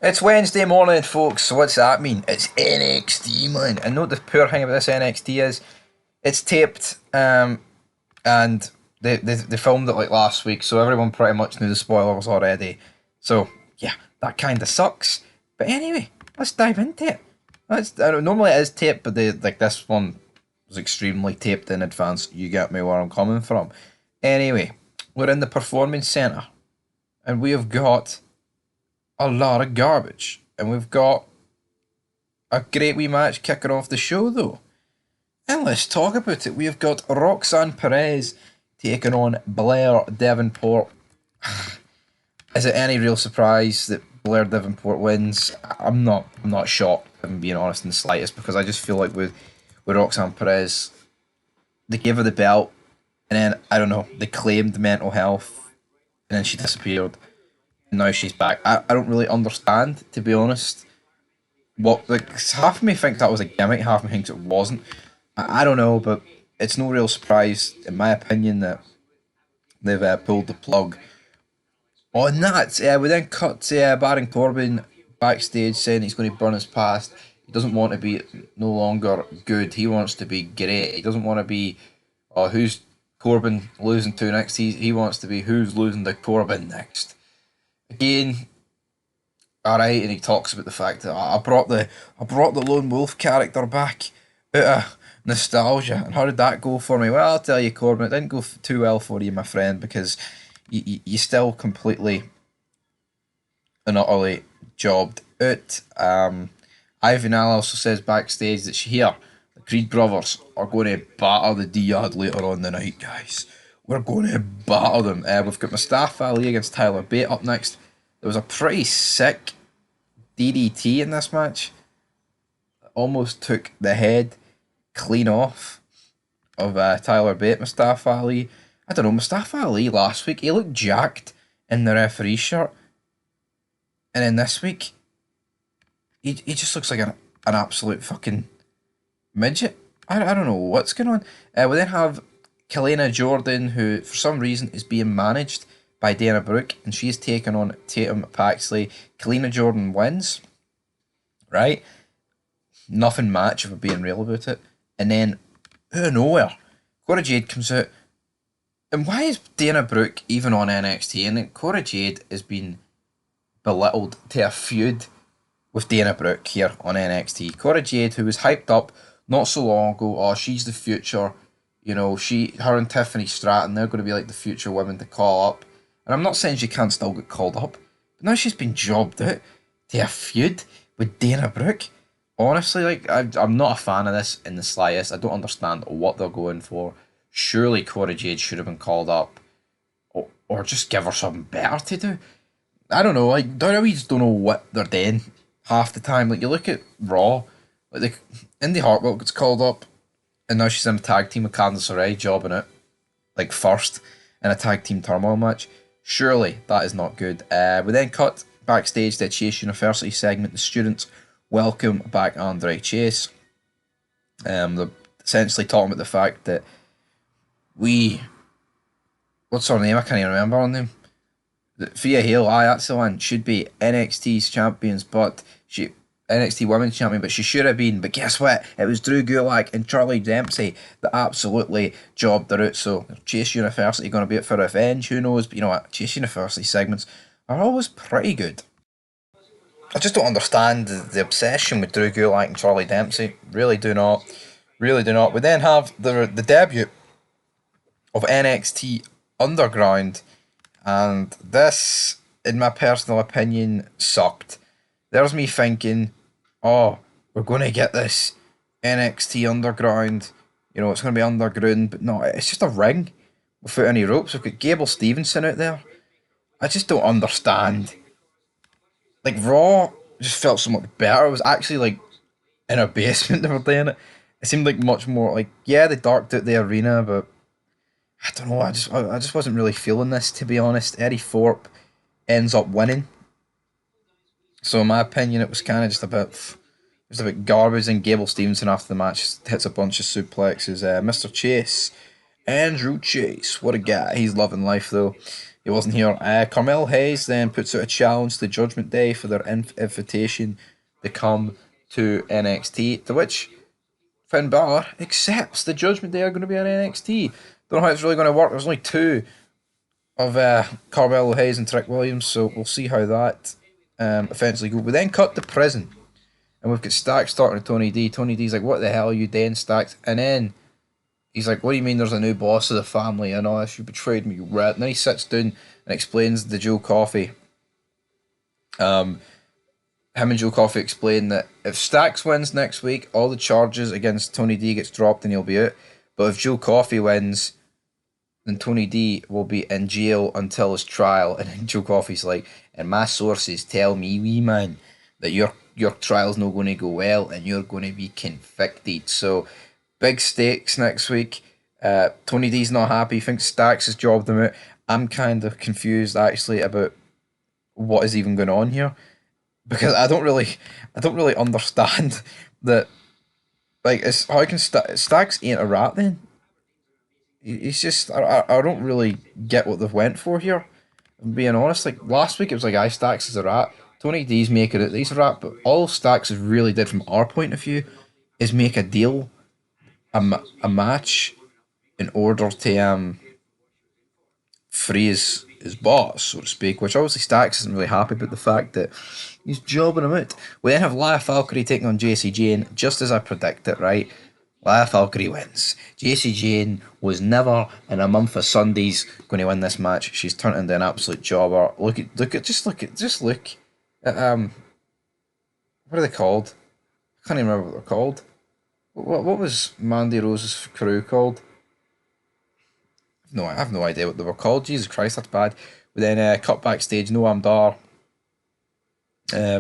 It's Wednesday morning, folks. So what's that mean? It's NXT, man. And know what the poor thing about this NXT is? It's taped, and they filmed it like last week, so everyone pretty much knew the spoilers already. So yeah, that kind of sucks. But anyway, let's dive into it. I don't, normally it is taped, but this one was extremely taped in advance. You get me where I'm coming from. Anyway, we're in the performance center, and we have got a lot of garbage. And we've got a great wee match kicking off the show, though. And let's talk about it. We've got Roxanne Perez taking on Blair Davenport. Is it any real surprise that Blair Davenport wins? I'm not shocked, if I'm being honest, in the slightest, because I just feel like with Roxanne Perez, they gave her the belt, and then I don't know, they claimed mental health, and then she disappeared, and now she's back. I don't really understand, to be honest. What, like, half of me thinks that was a gimmick, half of me thinks it wasn't. I don't know, but it's no real surprise, in my opinion, that they've pulled the plug on that. We then cut to Baron Corbin backstage saying he's going to burn his past. He doesn't want to be no longer good. He wants to be great. He doesn't want to be, oh, who's Corbin losing to next. He wants to be who's losing to Corbin next. Again, alright, and he talks about the fact that I brought the lone wolf character back out of nostalgia. And how did that go for me? Well, I'll tell you, Corbin, it didn't go too well for you, my friend, because you still completely and utterly jobbed out. Ivy Nile also says backstage that she here, the Creed brothers, are going to batter the Diad later on the night, guys. We're going to batter them. We've got Mustafa Ali against Tyler Bate up next. There was a pretty sick DDT in this match. Almost took the head clean off of Tyler Bate, Mustafa Ali. I don't know, Mustafa Ali last week, he looked jacked in the referee shirt. And then this week, he just looks like an absolute fucking midget. I don't know what's going on. We then have Kalena Jordan, who for some reason is being managed by Dana Brooke, and she's taken on Tatum Paxley. Kalena Jordan wins, right? Nothing match, if we're being real about it. And then, out of nowhere, Cora Jade comes out. And why is Dana Brooke even on NXT? And then Cora Jade has been belittled to a feud with Dana Brooke here on NXT. Cora Jade, who was hyped up not so long ago, oh, she's the future. You know, her and Tiffany Stratton, they're going to be like the future women to call up. And I'm not saying she can't still get called up, but now she's been jobbed out to a feud with Dana Brooke. Honestly, like, I'm not a fan of this in the slightest. I don't understand what they're going for. Surely Cora Jade should have been called up, or just give her something better to do. I don't know, like, WWE's don't know what they're doing half the time. Like, you look at Raw, like, Indy Hartwell gets called up, and now she's in a tag team with Candice LeRae, jobbing it, like, first in a tag team turmoil match. Surely that is not good. We then cut backstage the Chase University segment. The students welcome back Andre Chase. They're essentially talking about the fact that what's her name? I can't even remember her name. Thea Hale, aye, that's the one. Should be NXT's champions, but she NXT Women's Champion, but she should have been. But guess what? It was Drew Gulak and Charlie Dempsey that absolutely jobbed her out. So Chase University going to be it for revenge. Who knows? But you know what? Chase University segments are always pretty good. I just don't understand the obsession with Drew Gulak and Charlie Dempsey. Really do not. Really do not. We then have the debut of NXT Underground, and this, in my personal opinion, sucked. There's me thinking, oh, we're going to get this NXT Underground. You know, it's going to be underground, but no, it's just a ring without any ropes. We've got Gable Stevenson out there. I just don't understand. Like, Raw just felt so much better. It was actually like in a basement they were doing it. It seemed like much more like, yeah, they darked out the arena, but I don't know. I just wasn't really feeling this, to be honest. Eddie Thorpe ends up winning, so in my opinion, it was kind of just a bit garbage. And Gable Stevenson after the match hits a bunch of suplexes. Mr. Chase, Andrew Chase, what a guy. He's loving life though. he wasn't here. Carmel Hayes then puts out a challenge to Judgment Day for their invitation to come to NXT, to which Finn Balor accepts the Judgment Day are going to be on NXT. Don't know how it's really going to work. There's only two of Carmelo Hayes and Trick Williams, so we'll see how that eventually goes. We then cut to prison, and we've got Stacks talking to Tony D. Tony D's like, "What the hell are you doing, Stacks?" And then he's like, "What do you mean there's a new boss of the family and all this? You betrayed me, you rat." And then he sits down and explains to Joe Coffey. Him and Joe Coffey explain that if Stacks wins next week, all the charges against Tony D gets dropped and he'll be out. But if Joe Coffey wins, then Tony D will be in jail until his trial. And then Joe Coffey's like, "And my sources tell me, wee man, that your trial's not going to go well and you're going to be convicted." So big stakes next week. Tony D's not happy. He thinks Stacks has jobbed him out. I'm kind of confused actually about what is even going on here, because I don't really understand that. Like, it's how can Stacks ain't a rat then? He's just I don't really get what they've went for here. I'm being honest. Like last week, it was like Stacks is a rat. Tony D's making it he's a rat, but all Stacks really did from our point of view is make a deal, a match, in order to free his boss, so to speak, which obviously Stacks isn't really happy about the fact that he's jobbing him out. We then have Laya Valkyrie taking on JC Jane, just as I predicted, right? Laya Valkyrie wins. JC Jane was never in a month of Sundays going to win this match. She's turned into an absolute jobber. Look at what are they called? I can't even remember what they're called. What was Mandy Rose's crew called? No, I have no idea what they were called. Jesus Christ, that's bad. We then cut backstage. Noam Dar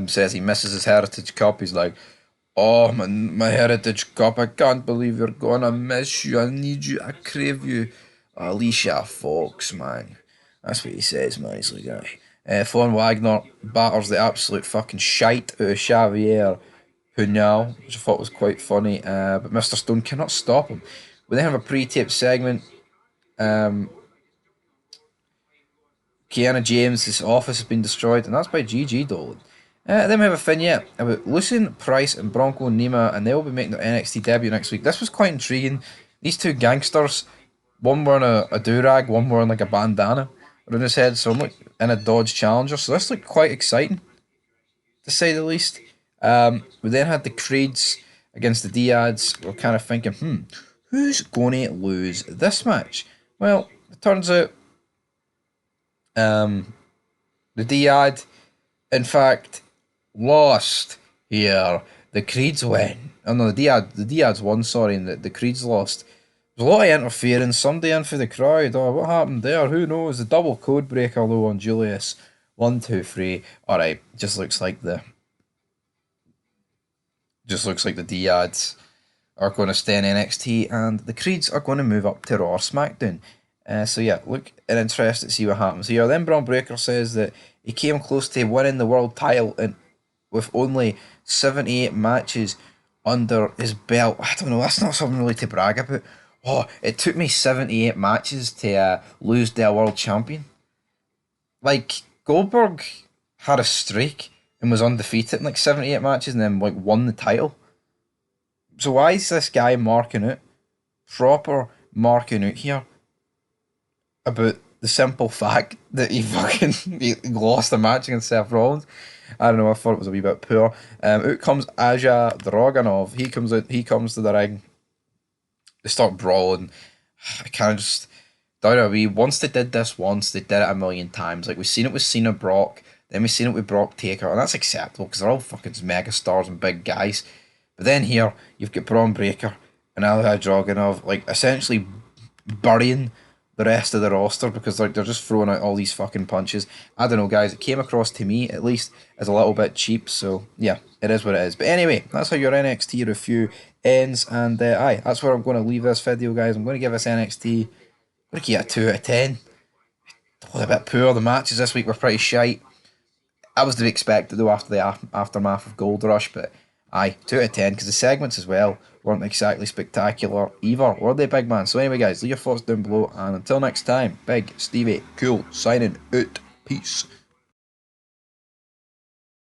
says he misses his Heritage Cup. He's like, "Oh, my Heritage Cup, I can't believe you're gonna miss you. I need you, I crave you." Alicia Fox, man. That's what he says, man. He's like, Von Wagner batters the absolute fucking shite out of Xavier Hunal, which I thought was quite funny, but Mr. Stone cannot stop him. We then have a pre-taped segment. Kiana James' office has been destroyed, and that's by Gigi Dolan. Then we have a vignette about Lucien Price and Bronco Nima, and they will be making their NXT debut next week. This was quite intriguing. These two gangsters, one wearing a do-rag, one wearing like a bandana around his head, so I'm like in a Dodge Challenger, so this looked quite exciting, to say the least. We then had the Creeds against the Diads. We're kind of thinking, who's going to lose this match? Well, it turns out the Diad, in fact, lost here. The Creeds win. Oh no, the Diads won, sorry, and the Creeds lost. There's a lot of interference, somebody in for the crowd. Oh, what happened there? Who knows? The double code breaker though on Julius. 1, 2, 3. Alright, just looks like the Diads are going to stay in NXT, and the Creeds are going to move up to Raw or SmackDown. So yeah, look, and interested to see what happens here. Then Braun Breaker says that he came close to winning the world title with only 78 matches under his belt. I don't know, that's not something really to brag about. Oh, it took me 78 matches to lose the world champion. Like, Goldberg had a streak and was undefeated in like 78 matches and then like won the title. So why is this guy proper marking out here about the simple fact that he lost a match against Seth Rollins? I don't know, I thought it was a wee bit poor. Out comes Aja Dragunov. He comes to the ring. They start brawling. I kind of just don't know. Once they did this once, they did it a million times. Like, we've seen it with Cena Brock, then we've seen it with Brock Taker, and that's acceptable because they're all fucking mega stars and big guys. But then here, you've got Braun Breaker and Ilya Dragunov, like, essentially burying the rest of the roster because like they're just throwing out all these fucking punches. I don't know, guys. It came across to me, at least, as a little bit cheap. So, yeah, it is what it is. But anyway, that's how your NXT review ends. And, that's where I'm going to leave this video, guys. I'm going to give this NXT, I'm going to give it a 2 out of 10. A bit poor. The matches this week were pretty shite. That was to be expected, though, after the aftermath of Gold Rush, but Aye, 2 out of 10, because the segments as well weren't exactly spectacular either, were they, big man? So anyway, guys, leave your thoughts down below, and until next time, Big Stevie Cool signing out. Peace.